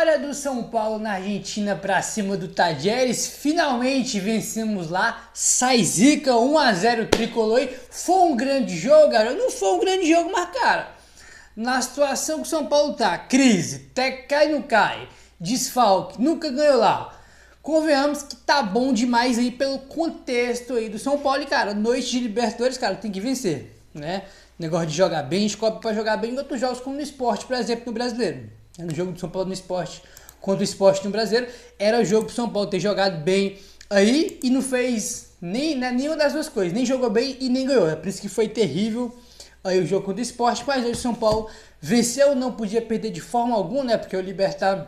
Vitória do São Paulo na Argentina pra cima do Talleres. Finalmente vencemos lá. Sai zica, 1-0 tricolor. Foi um grande jogo, cara. Não foi um grande jogo, mas, cara, na situação que o São Paulo tá, crise, até cai não cai, desfalque, nunca ganhou lá. Convenhamos que tá bom demais aí pelo contexto aí do São Paulo. E, cara, noite de Libertadores, cara, tem que vencer, né? Negócio de jogar bem, a gente cobra pra jogar bem em outros jogos, como no esporte, por exemplo, no Brasileiro. No jogo do São Paulo no esporte, contra o esporte no Brasileiro, era o jogo pro São Paulo ter jogado bem aí e não fez nenhuma das duas coisas. Nem jogou bem e nem ganhou. É por isso que foi terrível aí o jogo contra o esporte, mas hoje o São Paulo venceu, não podia perder de forma alguma, né? Porque o Libertad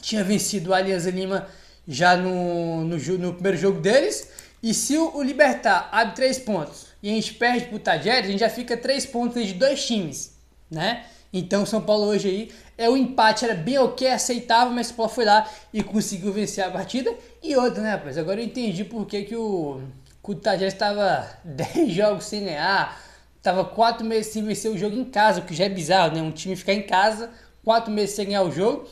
tinha vencido o Alianza Lima já no primeiro jogo deles. E se o Libertad abre 3 pontos e a gente perde pro Talleres, a gente já fica 3 pontos de 2 times, né? Então o São Paulo hoje aí, o empate era bem ok, aceitável, mas o São Paulo foi lá e conseguiu vencer a partida. E outra, né, rapaz? Agora eu entendi por que o Talleres estava 10 jogos sem ganhar, tava 4 meses sem vencer o jogo em casa, o que já é bizarro, né? Um time ficar em casa, 4 meses sem ganhar o jogo.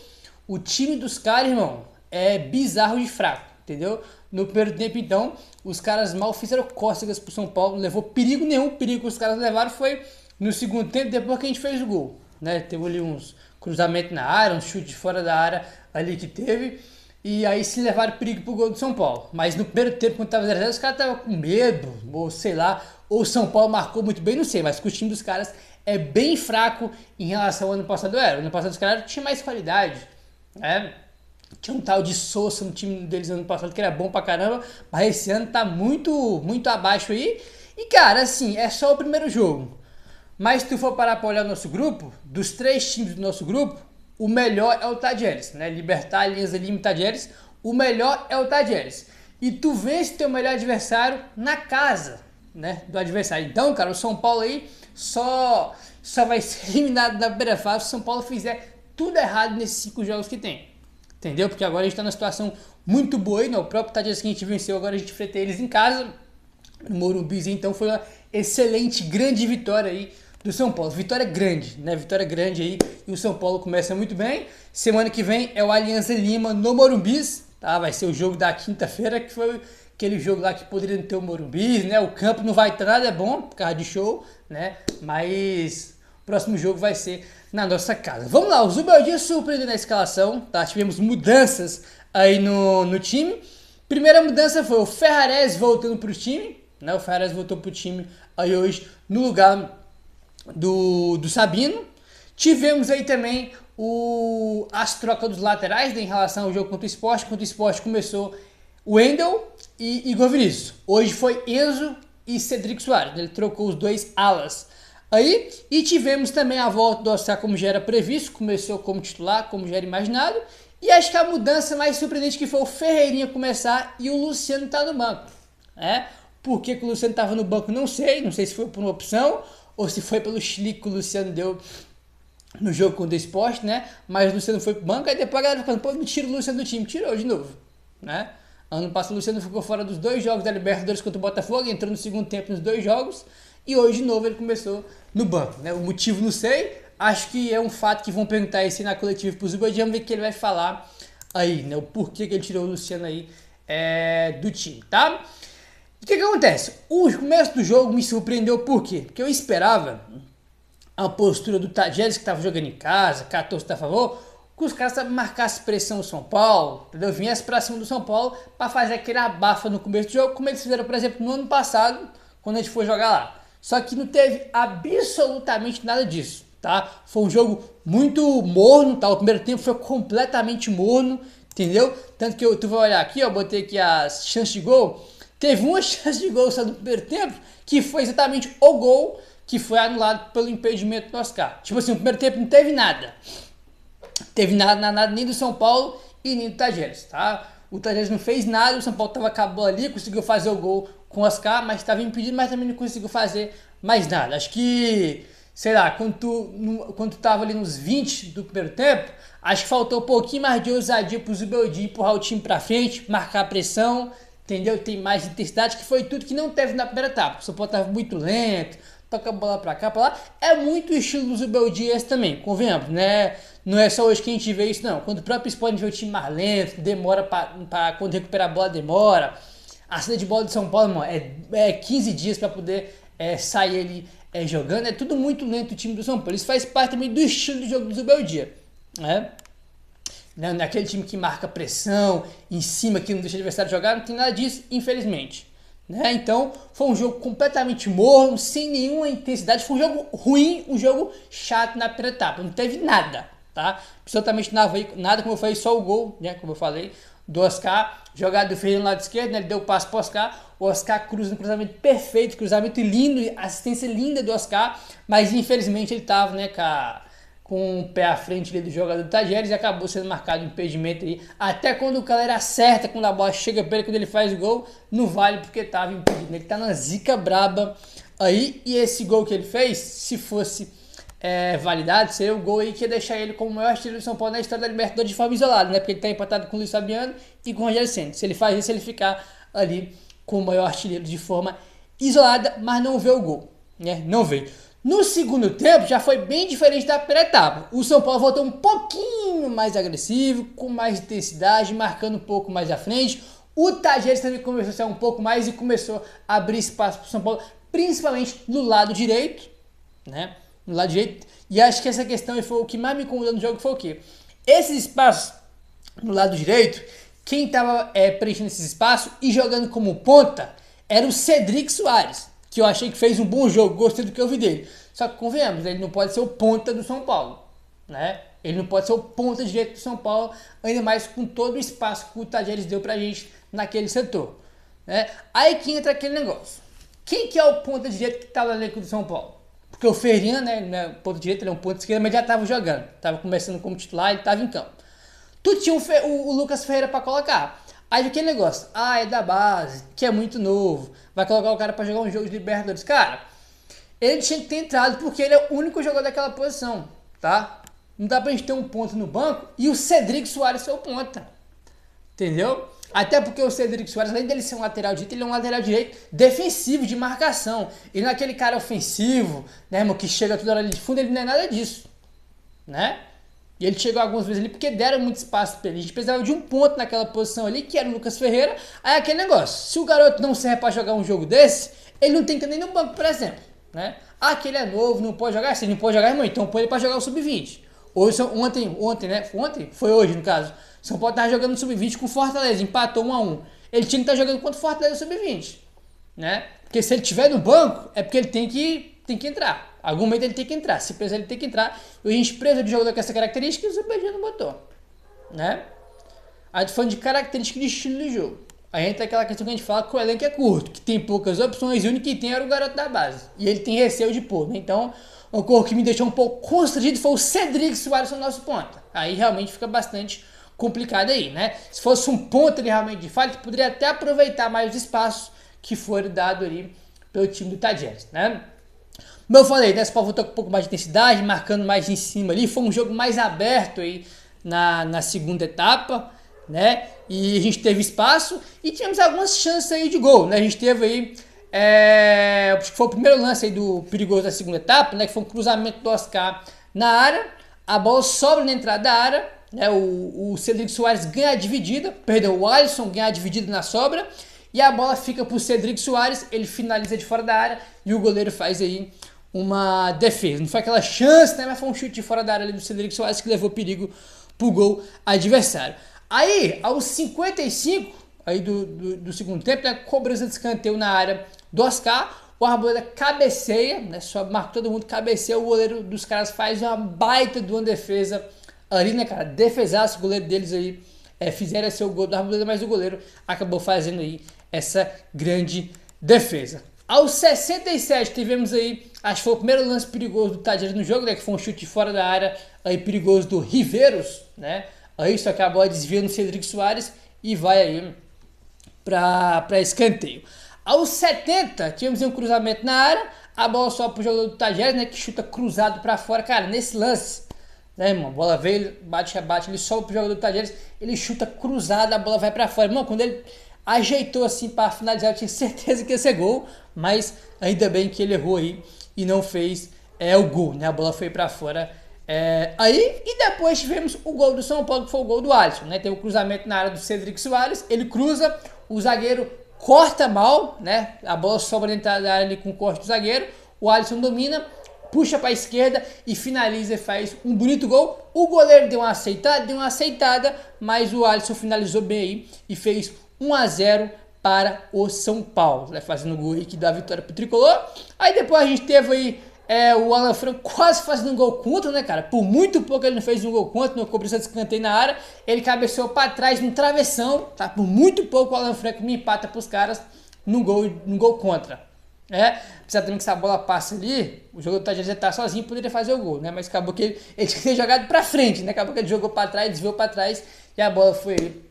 O time dos caras, irmão, é bizarro de fraco, entendeu? No primeiro tempo, então, os caras mal fizeram cócegas pro São Paulo, não levou perigo nenhum. O perigo que os caras levaram foi no segundo tempo, depois que a gente fez o gol, né? Teve ali uns cruzamentos na área, um chute de fora da área ali que teve, e aí se levaram perigo pro gol do São Paulo. Mas no primeiro tempo, quando tava 0-0, os caras estavam com medo, ou sei lá, ou o São Paulo marcou muito bem, não sei, mas que o time dos caras é bem fraco em relação ao ano passado. O ano passado os caras tinham mais qualidade, né? Tinha um tal de Sousa no time deles ano passado que era bom pra caramba, mas esse ano tá muito abaixo aí. E, cara, assim, é só o primeiro jogo. Mas se tu for parar pra olhar o nosso grupo, dos 3 times do nosso grupo, o melhor é o Talleres, né? Libertad, Alianza Lima e Talleres, o melhor é o Talleres. E tu vence teu melhor adversário na casa, né, do adversário. Então, cara, o São Paulo aí só vai ser eliminado da primeira fase se o São Paulo fizer tudo errado nesses 5 jogos que tem. Entendeu? Porque agora a gente tá numa situação muito boa aí, né? O próprio Talleres que a gente venceu, agora a gente enfrenta eles em casa, no Morumbi, então foi uma excelente, grande vitória aí do São Paulo. Vitória grande, né? Vitória grande aí, e o São Paulo começa muito bem. Semana que vem é o Alianza Lima no Morumbi, tá? Vai ser o jogo da quinta-feira, que foi aquele jogo lá que poderia não ter o Morumbi, né? O campo não vai ter nada, é bom, por causa de show, né? Mas o próximo jogo vai ser na nossa casa. Vamos lá, o Zubeldia surpreendeu na escalação, tá? Tivemos mudanças aí no time. Primeira mudança foi o Ferrares voltando pro time, né? O Ferrares voltou pro time aí hoje no lugar do Sabino. Tivemos aí também as trocas dos laterais, né, em relação ao jogo contra o Sport. Contra o Sport começou o Wendel e Igor Vinícius. Hoje foi Enzo e Cedric Soares. Ele trocou os 2 alas aí. E tivemos também a volta do Oscar, como já era previsto. Começou como titular, como já era imaginado. E acho que a mudança mais surpreendente que foi o Ferreirinha começar e o Luciano tá no banco, né? Por que o Luciano estava no banco, não sei se foi por uma opção ou se foi pelo chilique que o Luciano deu no jogo contra o Sport, né? Mas o Luciano foi pro banco, aí depois a galera falando, pô, não tira o Luciano do time, tirou de novo, né? Ano passado o Luciano ficou fora dos 2 jogos da Libertadores contra o Botafogo, entrou no segundo tempo nos 2 jogos, e hoje de novo ele começou no banco, né? O motivo não sei, acho que é um fato que vão perguntar isso na coletiva pro Zubeldia, vamos ver o que ele vai falar aí, né? O porquê que ele tirou o Luciano aí do time, tá? O que acontece? O começo do jogo me surpreendeu por quê? Porque eu esperava a postura do Talleres, que estava jogando em casa, 14 a favor, que os caras marcassem pressão no São Paulo, entendeu? Viesse pra cima do São Paulo para fazer aquele abafa no começo do jogo, como eles fizeram, por exemplo, no ano passado, quando a gente foi jogar lá. Só que não teve absolutamente nada disso, tá? Foi um jogo muito morno, tá? O primeiro tempo foi completamente morno, entendeu? Tanto que tu vai olhar aqui, ó, botei aqui as chances de gol. Teve uma chance de gol só no primeiro tempo, que foi exatamente o gol que foi anulado pelo impedimento do Oscar. Tipo assim, no primeiro tempo não teve nada. Teve nada nem do São Paulo e nem do Talleres, tá? O Talleres não fez nada, o São Paulo tava com a bola ali, conseguiu fazer o gol com o Oscar, mas estava impedido, mas também não conseguiu fazer mais nada. Acho que, sei lá, quando tu tava ali nos 20 do primeiro tempo, acho que faltou um pouquinho mais de ousadia pro Zubeldia empurrar o time pra frente, marcar a pressão, entendeu? Tem mais intensidade, que foi tudo que não teve na primeira etapa. O São Paulo estava muito lento, toca a bola pra cá, pra lá. É muito o estilo do Zubeldia também, convenhamos, né? Não é só hoje que a gente vê isso, não. Quando o próprio Sport vê o time mais lento, demora quando recuperar a bola, demora. A saída de bola de São Paulo, mano, é 15 dias pra poder sair ali jogando. É tudo muito lento o time do São Paulo. Isso faz parte também do estilo de jogo do Zubeldia, né? Naquele time que marca pressão em cima, que não deixa o adversário jogar, não tem nada disso, infelizmente. Né? Então, foi um jogo completamente morno, sem nenhuma intensidade. Foi um jogo ruim, um jogo chato na primeira etapa. Não teve nada, tá? Absolutamente nada, como eu falei, só o gol, né? Como eu falei, do Oscar. Jogada do Ferreira no lado esquerdo, né? Ele deu o passo pro Oscar. O Oscar cruza no cruzamento perfeito, cruzamento lindo, assistência linda do Oscar. Mas, infelizmente, ele tava, né, com o pé à frente ali do jogador do Tajeres e acabou sendo marcado um impedimento aí. Até quando o cara acerta, quando a bola chega pra ele, quando ele faz o gol, não vale porque tava impedido. Ele tá na zica braba aí, e esse gol que ele fez, se fosse validado, seria o gol aí que ia deixar ele como o maior artilheiro do São Paulo na história da Libertadores de forma isolada, né? Porque ele tá empatado com o Luiz Fabiano e com o Rogério Ceni. Se ele faz isso, ele ficar ali com o maior artilheiro de forma isolada, mas não vê o gol, né? Não veio. No segundo tempo já foi bem diferente da primeira etapa. O São Paulo voltou um pouquinho mais agressivo, com mais intensidade, marcando um pouco mais à frente. O Tajeres também começou a sair um pouco mais e começou a abrir espaço para o São Paulo, principalmente no lado direito, né? No lado direito. E acho que essa questão foi o que mais me incomodou no jogo, foi o quê? Esses espaços no lado direito, quem estava preenchendo esses espaços e jogando como ponta era o Cedric Soares, que eu achei que fez um bom jogo, gostei do que eu vi dele. Só que convenhamos, ele não pode ser o ponta do São Paulo, né? Ele não pode ser o ponta direito do São Paulo, ainda mais com todo o espaço que o Tajeres deu pra gente naquele setor, né? Aí que entra aquele negócio. Quem que é o ponta direito que tá no elenco do São Paulo? Porque o Ferreira, né, ele não é ponta direito, ele é um ponta esquerda, mas já tava jogando, tava começando como titular, ele tava em campo. Tu tinha o Lucas Ferreira pra colocar. Aí aquele negócio, é da base, que é muito novo, vai colocar o cara pra jogar um jogo de Libertadores. Cara, ele tinha que ter entrado porque ele é o único jogador daquela posição, tá? Não dá pra gente ter um ponto no banco e o Cedric Soares ser o ponta, entendeu? Até porque o Cedric Soares, além dele ser um lateral direito, ele é um lateral direito defensivo, de marcação. Ele não é aquele cara ofensivo, né, irmão, que chega toda hora ali de fundo, ele não é nada disso, né? E ele chegou algumas vezes ali porque deram muito espaço pra ele. A gente precisava de um ponto naquela posição ali, que era o Lucas Ferreira. Aí aquele negócio, se o garoto não serve pra jogar um jogo desse, ele não tem que ir nem no banco, por exemplo, né? Que ele é novo, não pode jogar. Se ele não pode jogar, irmão, então põe ele pra jogar o Sub-20. Ontem, né? Ontem? Foi hoje, no caso. São Paulo tava jogando no Sub-20 com o Fortaleza, empatou 1-1. Ele tinha que estar jogando contra o Fortaleza Sub-20, né? Porque se ele tiver no banco, é porque ele tem que entrar. Algum momento ele tem que entrar. Se precisar, ele tem que entrar. E a gente precisa de jogador com essa característica e o Zubeldia não botou, né? A gente falando de característica de estilo de jogo. A gente tem aquela questão que a gente fala que o elenco é curto, que tem poucas opções e o único que tem era o garoto da base. E ele tem receio de pôr, né? Então, o cor que me deixou um pouco constrangido foi o Cedric Soares no nosso ponta. Aí realmente fica bastante complicado aí, né? Se fosse um ponto ali realmente de falha, poderia até aproveitar mais os espaços que foram dados ali pelo time do Tajeres, né? Como eu falei, né, o São Paulo voltou com um pouco mais de intensidade, marcando mais em cima ali. Foi um jogo mais aberto aí na segunda etapa, né? E a gente teve espaço e tivemos algumas chances aí de gol, né? A gente teve aí, acho que foi o primeiro lance aí do perigoso da segunda etapa, né? Que foi um cruzamento do Oscar na área, a bola sobra na entrada da área, né? O Cedric Soares ganha a dividida, perdão, o Alisson ganha a dividida na sobra e a bola fica pro Cedric Soares, ele finaliza de fora da área e o goleiro faz aí uma defesa. Não foi aquela chance, né? Mas foi um chute de fora da área ali do Cedric Soares que levou perigo pro gol adversário. Aí, aos 55 aí do segundo tempo, né? Cobrança de escanteio na área do Oscar. O Arboleda cabeceia, né? Só marca todo mundo, cabeceia. O goleiro dos caras faz uma baita de uma defesa ali, né, cara? Defesaço, o goleiro deles aí fizeram seu gol do Arboleda, mas o goleiro acabou fazendo aí essa grande defesa. Aos 67 tivemos aí, acho que foi o primeiro lance perigoso do Tajeres no jogo, né, que foi um chute fora da área aí perigoso do Riveiros, né? Aí só que a bola desvia no Cedric Soares e vai aí para escanteio. Aos 70 tivemos um cruzamento na área, a bola sobe pro jogador do Tajeres, né, que chuta cruzado para fora. Cara, nesse lance, né, irmão, a bola veio, bate, ele sobe pro jogador do Tajeres, ele chuta cruzado, a bola vai para fora. Irmão, quando ele ajeitou assim para finalizar, eu tinha certeza que ia ser gol, mas ainda bem que ele errou aí e não fez o gol, né? A bola foi para fora. Aí, e depois tivemos o gol do São Paulo, que foi o gol do Alisson, né? Tem o cruzamento na área do Cedric Soares, ele cruza, o zagueiro corta mal, né? A bola sobra dentro da área ali com o corte do zagueiro, o Alisson domina, puxa para a esquerda e finaliza e faz um bonito gol. O goleiro deu uma aceitada, mas o Alisson finalizou bem aí e fez 1-0 para o São Paulo, né? Fazendo o gol aí que dá a vitória pro Tricolor. Aí depois a gente teve aí o Alan Franco quase fazendo um gol contra, né, cara? Por muito pouco ele não fez um gol contra, não cobrança de escanteio na área. Ele cabeceou para trás no travessão, tá? Por muito pouco o Alan Franco me empata pros caras num gol contra. Apesar também que se a bola passa ali, o jogador do Tajeres tá sozinho, poderia fazer o gol, né? Mas acabou que ele tinha que ter jogado pra frente, né? Acabou que ele jogou pra trás, desviou pra trás e a bola foi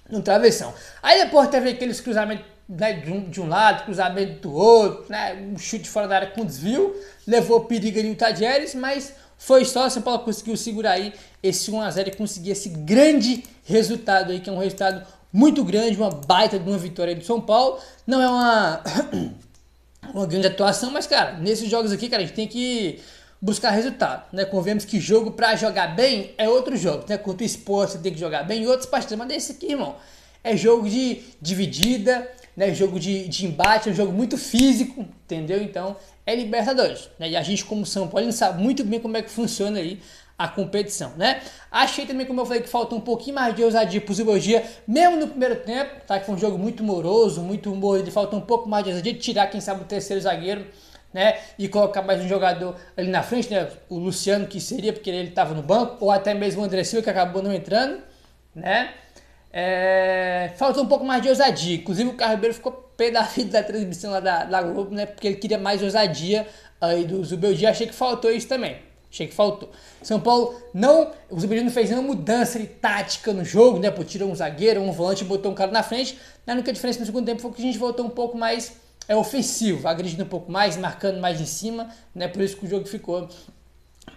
no travessão. Aí depois teve aqueles cruzamentos, né, de um lado, cruzamento do outro, né? Um chute fora da área com desvio, levou perigo ali o Tajeres, mas foi só, o São Paulo conseguiu segurar aí esse 1-0 e conseguir esse grande resultado aí, que é um resultado muito grande, uma baita de uma vitória aí do São Paulo. Não é uma grande atuação, mas, cara, nesses jogos aqui, cara, a gente tem que buscar resultado, né? Convenhamos que jogo pra jogar bem é outro jogo, né? Contra o Sport você tem que jogar bem e outros partidas, mas desse aqui, irmão, é jogo de dividida, né? Jogo de embate, é um jogo muito físico, entendeu? Então, é Libertadores, né? E a gente, como São Paulo, sabe muito bem como é que funciona aí a competição, né? Achei também, como eu falei, que faltou um pouquinho mais de ousadia pro Ziborgia, mesmo no primeiro tempo, tá? Que foi um jogo muito moroso, muito mordido, faltou um pouco mais de ousadia, de tirar, quem sabe, o terceiro zagueiro, né? E colocar mais um jogador ali na frente, né? O Luciano, que seria, porque ele estava no banco, ou até mesmo o André Silva, que acabou não entrando, né? Faltou um pouco mais de ousadia, inclusive o Carlos Ribeiro ficou pé da vida da transmissão lá da Globo, né? Porque ele queria mais ousadia aí do Zubeldia, achei que faltou isso também. Achei que faltou. São Paulo o Zubeldia não fez nenhuma mudança de tática no jogo, né? Pô, tirou um zagueiro, um volante e botou um cara na frente. A única diferença no segundo tempo foi que a gente voltou um pouco mais ofensivo, agredindo um pouco mais, marcando mais em cima, né? Por isso que o jogo ficou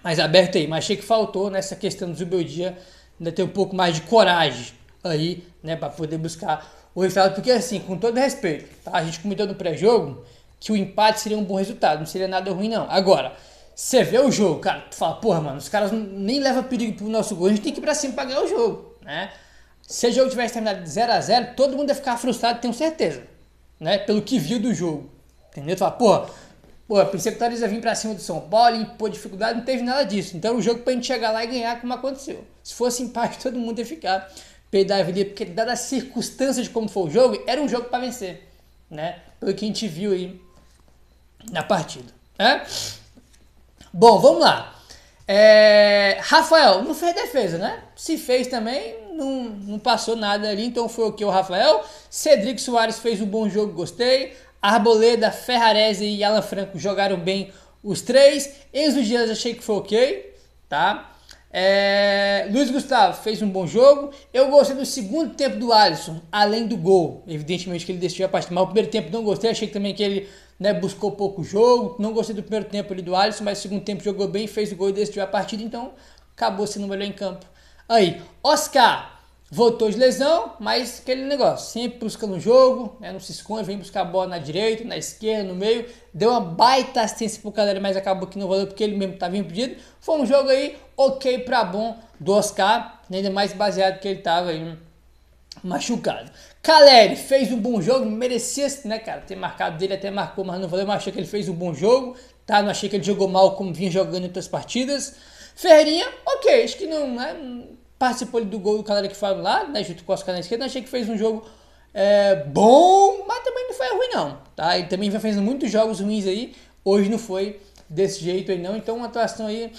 mais aberto aí. Mas achei que faltou nessa questão do Zubeldia ainda ter um pouco mais de coragem aí, né? Pra poder buscar o resultado. Porque assim, com todo respeito, tá? A gente comentou no pré-jogo que o empate seria um bom resultado, não seria nada ruim não. Agora, você vê o jogo, cara, tu fala, porra, mano, os caras nem levam perigo pro nosso gol, a gente tem que ir pra cima pra ganhar o jogo, né? Se o jogo tivesse terminado de 0-0, todo mundo ia ficar frustrado, tenho certeza, né? Pelo que viu do jogo, entendeu? Tu fala, porra, pensei que o Tajeres ia vir pra cima do São Paulo e impor dificuldade, não teve nada disso. Então o jogo pra gente chegar lá e ganhar como aconteceu. Se fosse empate, todo mundo ia ficar pé da vida, porque dada as circunstâncias de como foi o jogo, era um jogo pra vencer, né? Pelo que a gente viu aí na partida, né? Bom, vamos lá. Rafael, não fez defesa, né? Se fez também, não passou nada ali, então foi o Rafael. Cedric Soares fez um bom jogo, gostei. Arboleda, Ferrarese e Alan Franco jogaram bem os três. Enzo Dias achei que foi ok, tá? Luiz Gustavo fez um bom jogo. Eu gostei do segundo tempo do Alisson, além do gol. Evidentemente que ele decidiu a partida, mas o primeiro tempo não gostei. Achei também que ele, né, buscou pouco jogo. Não gostei do primeiro tempo ali do Alisson, mas o segundo tempo jogou bem, fez o gol e decidiu a partida. Então acabou sendo o melhor em campo. Aí, Oscar voltou de lesão, mas aquele negócio, sempre buscando o jogo, né, não se esconde, vem buscar a bola na direita, na esquerda, no meio, deu uma baita assistência pro Caleri, mas acabou que não valeu porque ele mesmo estava impedido. Foi um jogo aí ok pra bom do Oscar, ainda mais baseado que ele estava aí machucado. Caleri fez um bom jogo, merecia, né, cara, ter marcado dele, até marcou, mas não valeu, mas achei que ele fez um bom jogo, tá, não achei que ele jogou mal como vinha jogando em outras partidas. Ferreirinha, ok, acho que não, né, participou do gol do Caleri que foi lá, né, junto com o Oscar na esquerda, achei que fez um jogo bom, mas também não foi ruim não, tá, ele também vem fazendo muitos jogos ruins aí, hoje não foi desse jeito aí não, então uma atuação aí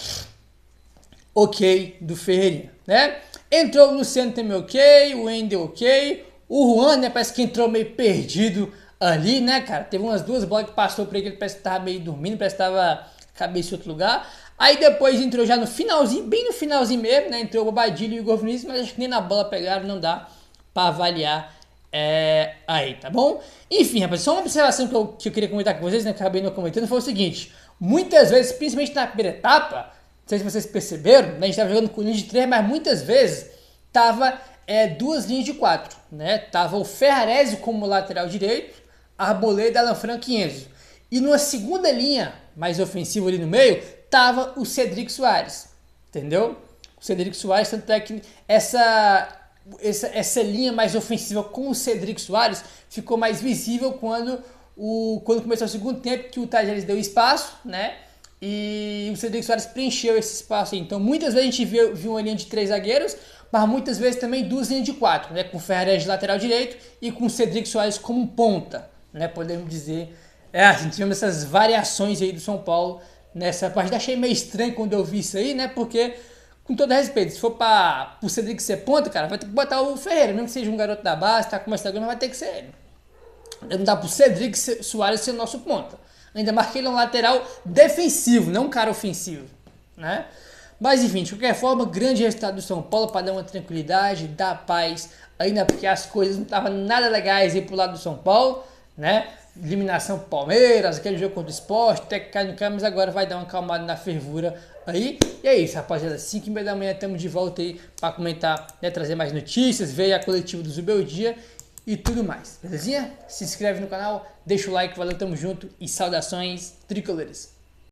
ok do Ferreirinha, né, entrou o Luciano também ok, o Wendel ok, o Juan, né, parece que entrou meio perdido ali, né, cara, teve umas duas bolas que passou por ele, que ele parece que tava meio dormindo, parece que tava cabeça em outro lugar. Aí depois entrou já no finalzinho, bem no finalzinho mesmo, né? Entrou o Bobadilha e o Igor Vinícius, mas acho que nem na bola pegaram, não dá pra avaliar aí, tá bom? Enfim, rapaz, só uma observação que eu queria comentar com vocês, né? Que acabei não comentando, foi o seguinte. Muitas vezes, principalmente na primeira etapa, não sei se vocês perceberam, né? A gente tava jogando com linha de 3, mas muitas vezes tava duas linhas de 4, né? Tava o Ferrarese como lateral direito, Arboleda, Alan Franco e Enzo. E numa segunda linha, mais ofensiva ali no meio, tava o Cedric Soares, entendeu? O Cedric Soares, tanto é que essa linha mais ofensiva com o Cedric Soares ficou mais visível quando começou o segundo tempo, que o Tajeres deu espaço, né? E o Cedric Soares preencheu esse espaço aí. Então muitas vezes a gente viu uma linha de 3 zagueiros, mas muitas vezes também 2 linhas de 4, né? Com o Ferreira de lateral direito e com o Cedric Soares como ponta, né? Podemos dizer. A gente tivemos essas variações aí do São Paulo nessa partida. Achei meio estranho quando eu vi isso aí, né? Porque, com todo respeito, se for para o Cedric ser ponta, cara, vai ter que botar o Ferreira, mesmo que seja um garoto da base, tá começando agora, mas vai ter que ser ele. Não dá pro Cedric Soares ser nosso ponta. Ainda marquei ele um lateral defensivo, não um cara ofensivo, né? Mas enfim, de qualquer forma, grande resultado do São Paulo para dar uma tranquilidade, dar paz, ainda porque as coisas não estavam nada legais aí pro lado do São Paulo, né? Eliminação pro Palmeiras, aquele jogo contra o Sport, até que cai no campo, mas agora vai dar uma acalmada na fervura aí. E é isso, rapaziada, 5h30 da manhã estamos de volta aí para comentar, né, trazer mais notícias, ver a coletiva do Zubeldia e tudo mais, belezinha? Se inscreve no canal, deixa o like, valeu, tamo junto e saudações tricolores.